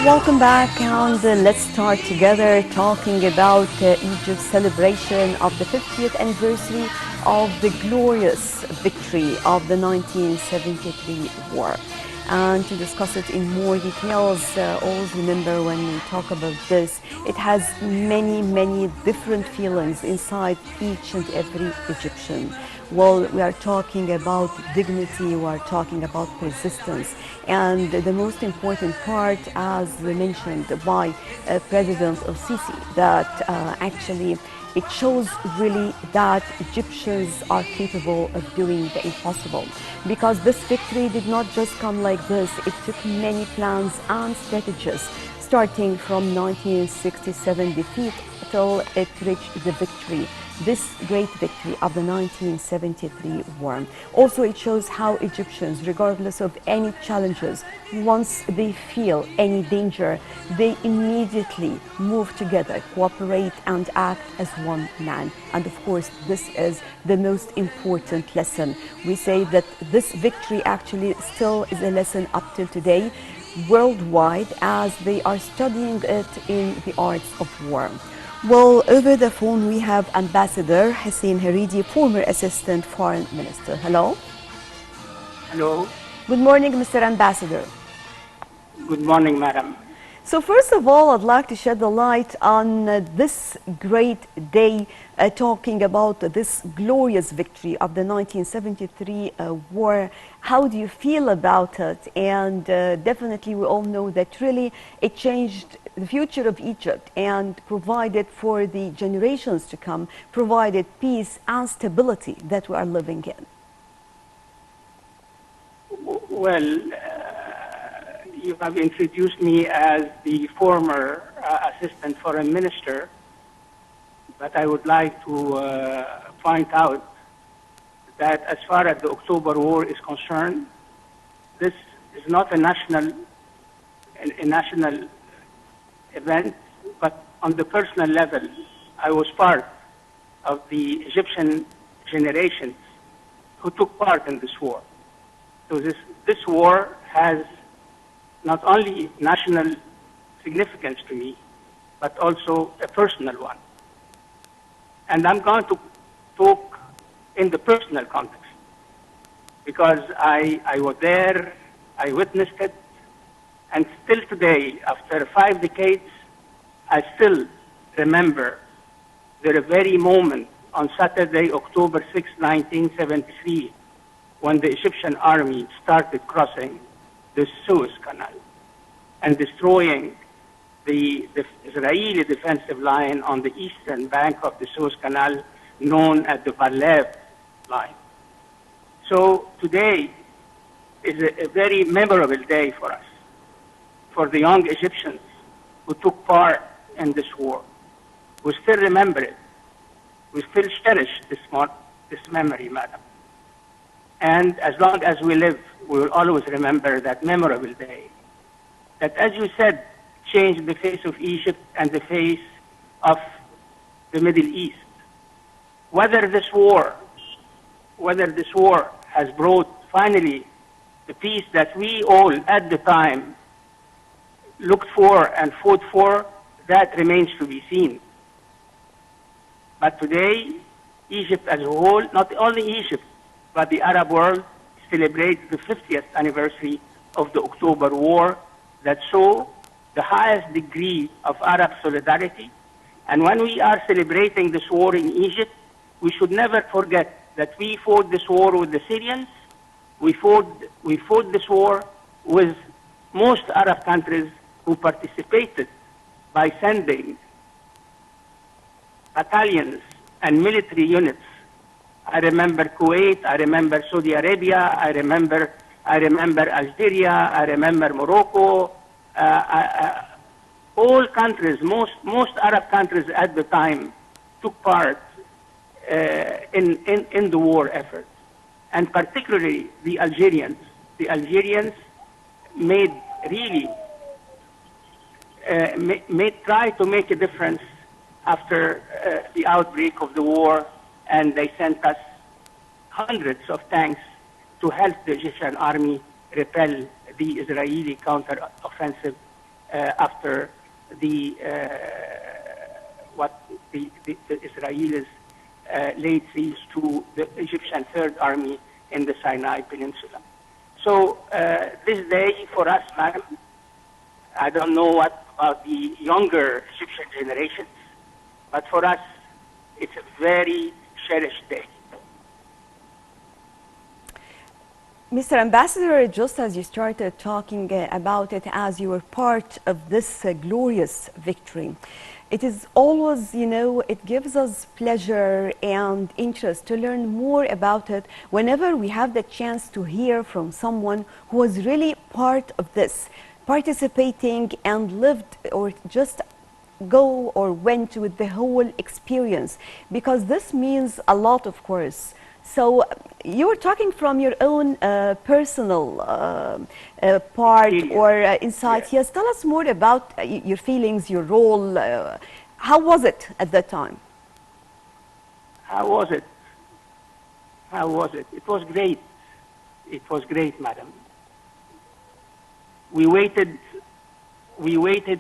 Welcome back, and let's start together talking about Egypt's celebration of the 50th anniversary of the glorious victory of the 1973 war. And to discuss it in more details, always remember when we talk about this, it has many different feelings inside each and every Egyptian. Well, we are talking about dignity, we are talking about persistence, and the most important part, as mentioned by President al-Sisi, that actually it shows really that Egyptians are capable of doing the impossible. Because this victory did not just come like this, it took many plans and strategies, starting from 1967 defeat till it reached the victory, this great victory of the 1973 war. Also, it shows how Egyptians, regardless of any challenges, once they feel any danger, they immediately move together, cooperate, and act as one man. And of course, this is the most important lesson. We say that this victory actually still is a lesson up till today, worldwide, as they are studying it in the arts of war. Well, over the phone we have Ambassador Hussein Haridy, former Assistant Foreign Minister. Hello. Hello. Good morning, Mr. Ambassador. Good morning, madam. So first of all, I'd like to shed the light on this great day, talking about this glorious victory of the 1973 war. How do you feel about it? And definitely we all know that really it changed the future of Egypt and provided for the generations to come, provided peace and stability that we are living in. Well, you have introduced me as the former Assistant Foreign Minister, but I would like to point out that as far as the October War is concerned, this is not a national event, but on the personal level, I was part of the Egyptian generation who took part in this war. So this war has not only national significance to me, but also a personal one. And I'm going to talk in the personal context, because I was there, I witnessed it, and still today, after 5 decades, I still remember the very moment on Saturday, October 6, 1973, when the Egyptian army started crossing the Suez Canal and destroying the Israeli defensive line on the eastern bank of the Suez Canal, known as the Bar-Lev line. So today is a very memorable day for us, for the young Egyptians who took part in this war. We still remember it. We still cherish this memory, madam. And as long as we live, we will always remember that memorable day that, as you said, changed the face of Egypt and the face of the Middle East. Whether this war has brought finally the peace that we all at the time looked for and fought for, that remains to be seen. But today, Egypt as a whole, not only Egypt, but the Arab world, celebrates the 50th anniversary of the October War that saw the highest degree of Arab solidarity. And when we are celebrating this war in Egypt, we should never forget that we fought this war with the Syrians. We fought this war with most Arab countries who participated by sending battalions and military units. I remember Kuwait, I remember Saudi Arabia, I remember Algeria, I remember Morocco. All countries, most Arab countries at the time took part in the war effort, and particularly the Algerians. The Algerians made really try to make a difference after the outbreak of the war, and they sent us hundreds of tanks to help the Egyptian army repel the Israeli counter-offensive after the what the Israelis laid siege to the Egyptian Third Army in the Sinai Peninsula. So this day for us, madam, I don't know what about the younger Egyptian generations, but for us, it's a very cherished day. Mr. Ambassador, just as you started talking about it as you were part of this glorious victory, it is always, it gives us pleasure and interest to learn more about it whenever we have the chance to hear from someone who was really part of this, participating and lived or just go or went with the whole experience, because this means a lot, of course. So you were talking from your own personal part or insight. Yes, tell us more about your feelings, your role. How was it at that time? How was it? How was it? It was great. It was great, madam. We waited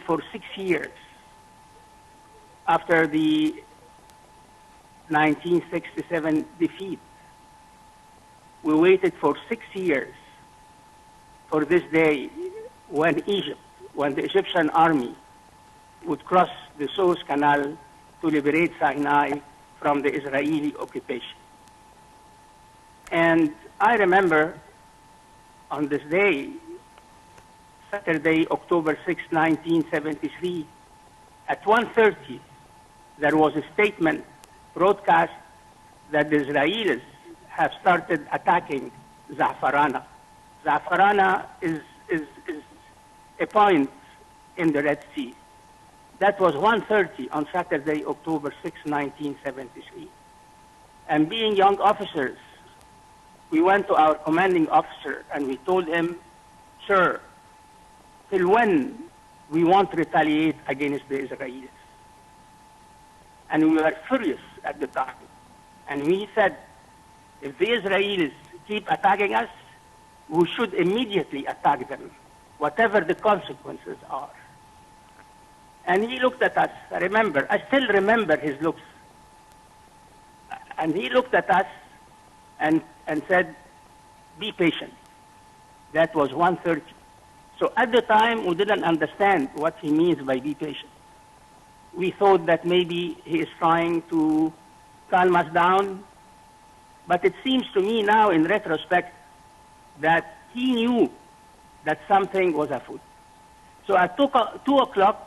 for 6 years after the 1967 defeat. We waited for 6 years for this day when the Egyptian army would cross the Suez Canal to liberate Sinai from the Israeli occupation. And I remember on this day, Saturday, October 6, 1973, at 1:30, there was a statement broadcast that the Israelis have started attacking Za'farana. Za'farana is a point in the Red Sea. That was 1:30 on Saturday, October 6, 1973. And being young officers, we went to our commanding officer and we told him, sir, till when we won't retaliate against the Israelis? And we were furious at the time. And we said, if the Israelis keep attacking us, we should immediately attack them, whatever the consequences are. And he looked at us. I still remember his looks. And he looked at us and said, be patient. That was 1:30. So at the time, we didn't understand what he means by be patient. We thought that maybe he is trying to calm us down. But it seems to me now, in retrospect, that he knew that something was afoot. So at 2 o'clock,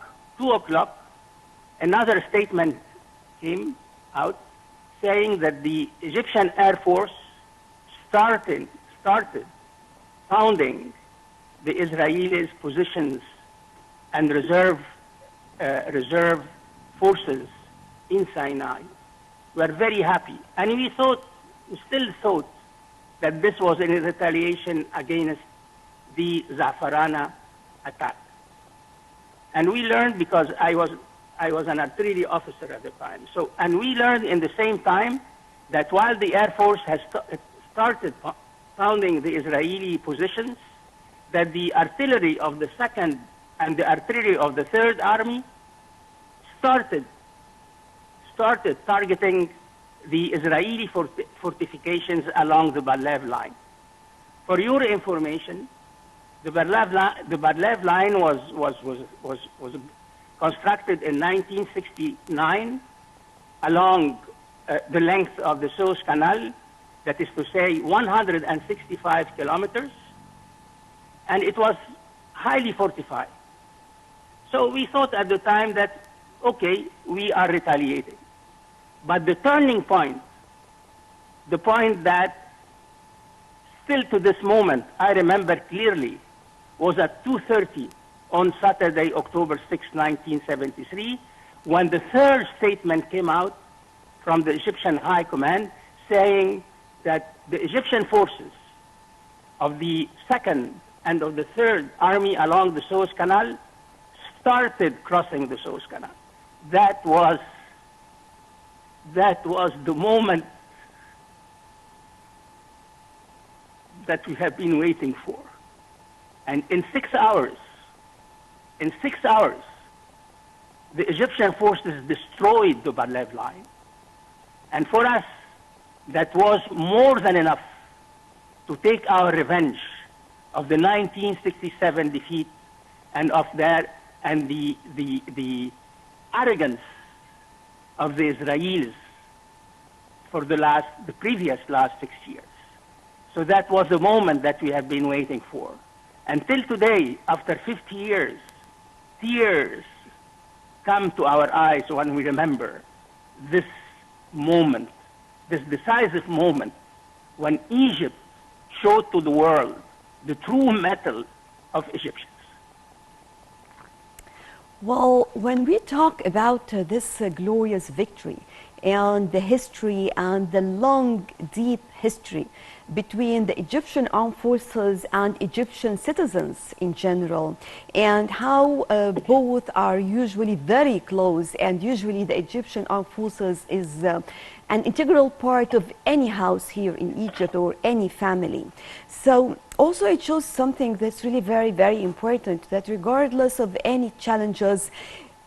another statement came out saying that the Egyptian Air Force started pounding the Israelis' positions and reserve forces in Sinai. We are very happy. And we still thought that this was in retaliation against the Za'farana attack. And we learned, because I was an artillery officer at the time. And we learned in the same time that while the Air Force has started pounding the Israeli positions, that the artillery of the 2nd and the artillery of the 3rd Army started targeting the Israeli fortifications along the Bar-Lev line. For your information, the Bar-Lev line was constructed in 1969 along the length of the Suez Canal, that is to say 165 kilometers, and it was highly fortified. So we thought at the time that, okay, we are retaliating. But the turning point, the point that still to this moment I remember clearly, was at 2:30 on Saturday, October 6, 1973, when the third statement came out from the Egyptian High Command saying that the Egyptian forces of the 2nd and of the 3rd Army along the Suez Canal started crossing the Suez Canal. That was the moment that we have been waiting for. And in 6 hours, In 6 hours, the Egyptian forces destroyed the Bar-Lev line. And for us, that was more than enough to take our revenge of the 1967 defeat and of that and the arrogance of the Israelis for the previous last 6 years. So that was the moment that we have been waiting for. Until today, after 50 years, tears come to our eyes when we remember this moment, this decisive moment when Egypt showed to the world the true mettle of Egyptians. Well, when we talk about this glorious victory and the history and the long, deep history between the Egyptian armed forces and Egyptian citizens in general, and how both are usually very close, and usually the Egyptian armed forces is an integral part of any house here in Egypt or any family. So also it shows something that's really very, very important, that regardless of any challenges,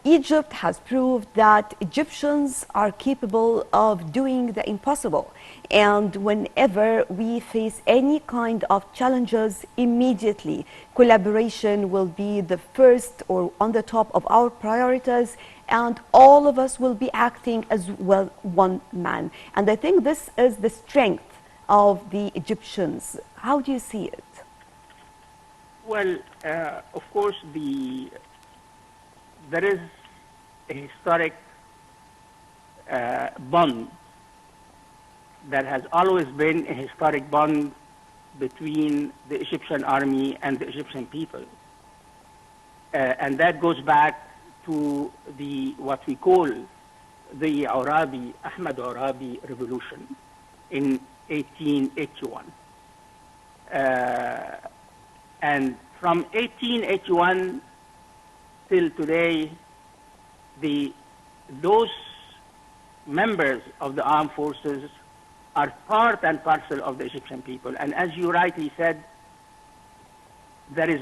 Egypt has proved that Egyptians are capable of doing the impossible. And whenever we face any kind of challenges, immediately collaboration will be the first or on the top of our priorities, and all of us will be acting as well one man. And I think this is the strength of the Egyptians. How do you see it? Well, of course, there is a historic bond that has always been a historic bond between the Egyptian army and the Egyptian people. And that goes back to what we call the Ahmad Arabi revolution in 1881. And from 1881 till today, those members of the armed forces are part and parcel of the Egyptian people. And as you rightly said, there is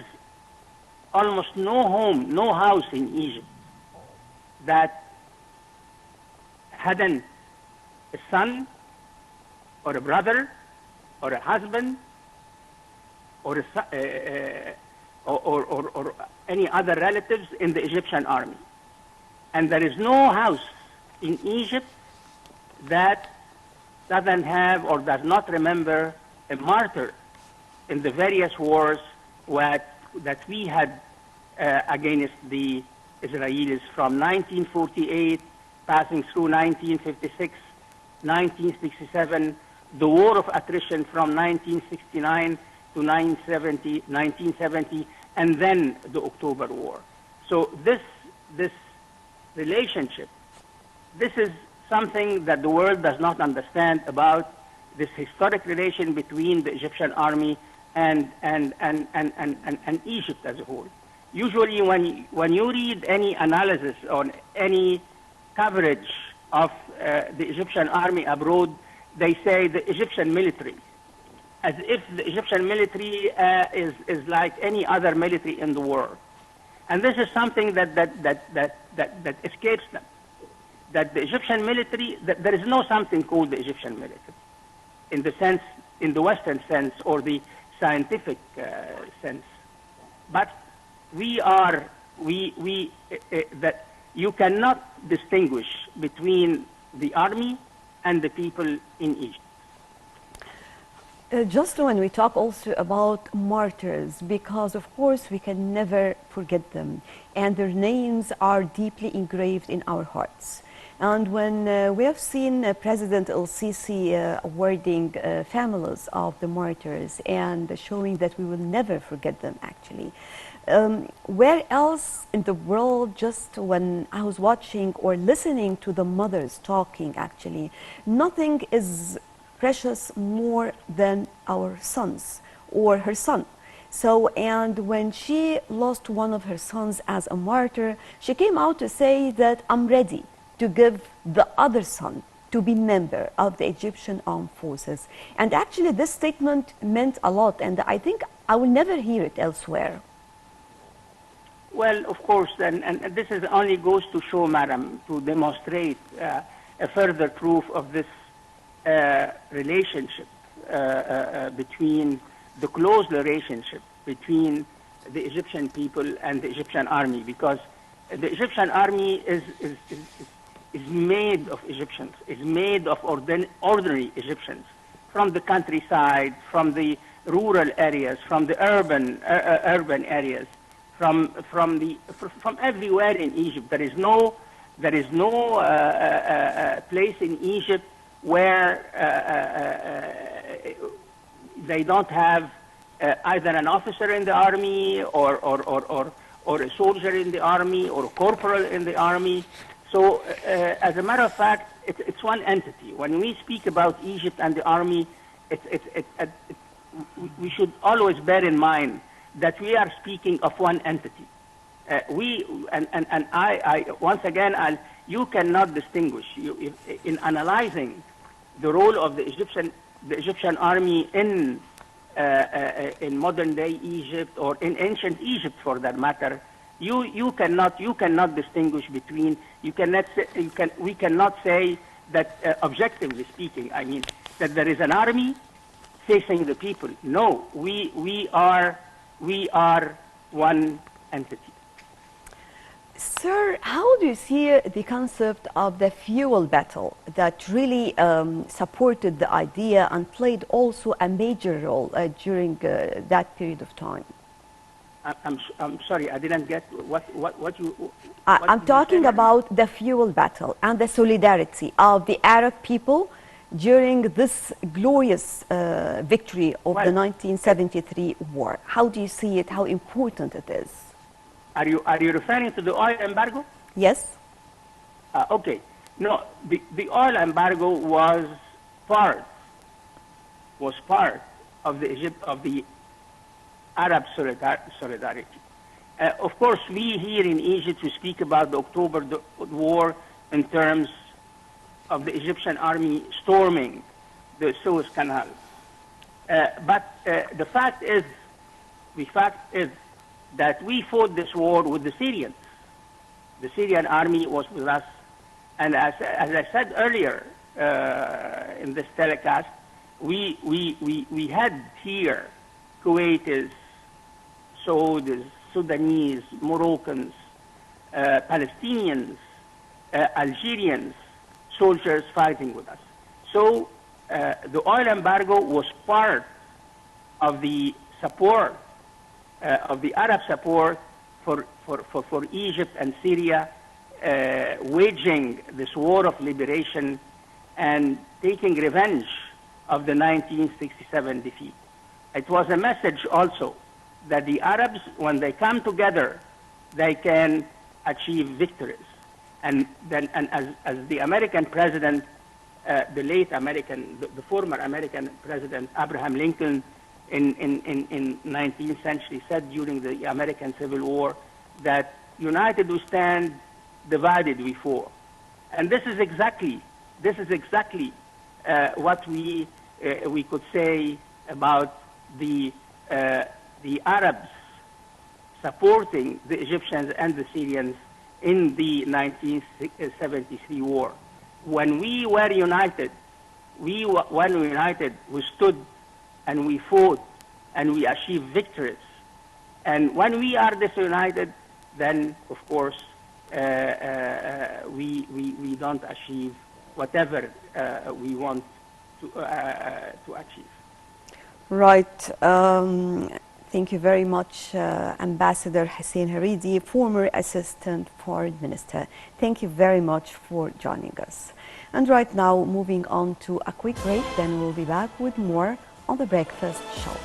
almost no home, no house in Egypt that hadn't a son or a brother or a husband or any other relatives in the Egyptian army. And there is no house in Egypt that doesn't have or does not remember a martyr in the various wars that we had against the Israelis from 1948, passing through 1956, 1967, the war of attrition from 1969 to 1970, and then the October War. So this relationship, this is something that the world does not understand about this historic relation between the Egyptian army and Egypt as a whole. Usually when you read any analysis on any coverage of the Egyptian army abroad, they say the Egyptian military, as if the Egyptian military is like any other military in the world. And this is something that escapes them. That the Egyptian military, that there is no something called the Egyptian military, in the Western sense or the scientific sense. But that you cannot distinguish between the army and the people in Egypt. Just when we talk also about martyrs, because of course we can never forget them, and their names are deeply engraved in our hearts. And when we have seen President El-Sisi awarding families of the martyrs and showing that we will never forget them actually, where else in the world, just when I was watching or listening to the mothers talking actually, nothing is precious more than our sons or her son. So, and when she lost one of her sons as a martyr, she came out to say that I'm ready to give the other son to be member of the Egyptian armed forces. And actually this statement meant a lot, and I think I will never hear it elsewhere. Well, of course, and this is only goes to show, madam, to demonstrate a further proof of this relationship between the close relationship between the Egyptian people and the Egyptian army, because the Egyptian army is made of Egyptians, is made of ordinary Egyptians from the countryside, from the rural areas, from the urban areas, from everywhere in Egypt. There is no place in Egypt where they don't have either an officer in the army or a soldier in the army or a corporal in the army. So as a matter of fact, it's one entity. When we speak about Egypt and the army, we should always bear in mind that we are speaking of one entity. I once again, you cannot distinguish in analyzing the role of the Egyptian army in modern day Egypt or in ancient Egypt, for that matter. You cannot distinguish between. We cannot say that objectively speaking, I mean, that there is an army facing the people. No, we are one entity. Sir, how do you see the concept of the fuel battle that really supported the idea and played also a major role during that period of time? I'm sorry, I didn't get what you. I'm talking about the fuel battle and the solidarity of the Arab people during this glorious victory of the 1973 war. How do you see it? How important it is? Are you referring to the oil embargo? Yes. Okay. No, the oil embargo was part of the Arab solidarity. Of course, we here in Egypt, we speak about the October War in terms of the Egyptian army storming the Suez Canal. But the fact is that we fought this war with the Syrians. The Syrian army was with us. And as I said earlier in this telecast, we had here Kuwaitis, Saudis, Sudanese, Moroccans, Palestinians, Algerians, soldiers fighting with us. So the oil embargo was part of the support, of the Arab support for Egypt and Syria, waging this war of liberation and taking revenge of the 1967 defeat. It was a message also that the Arabs, when they come together, they can achieve victories. And then, as the American president, the former American president Abraham Lincoln in 19th century said during the American Civil War, that united we stand, divided we fall. And this is exactly what we could say about the Arabs supporting the Egyptians and the Syrians in the 1973 war. When we were united, we stood and we fought and we achieved victories. And when we are disunited, then of course we don't achieve whatever we want to achieve. Right. Thank you very much, Ambassador Hussein Haridy, former Assistant Foreign Minister. Thank you very much for joining us. And right now, moving on to a quick break, then we'll be back with more on The Breakfast Show.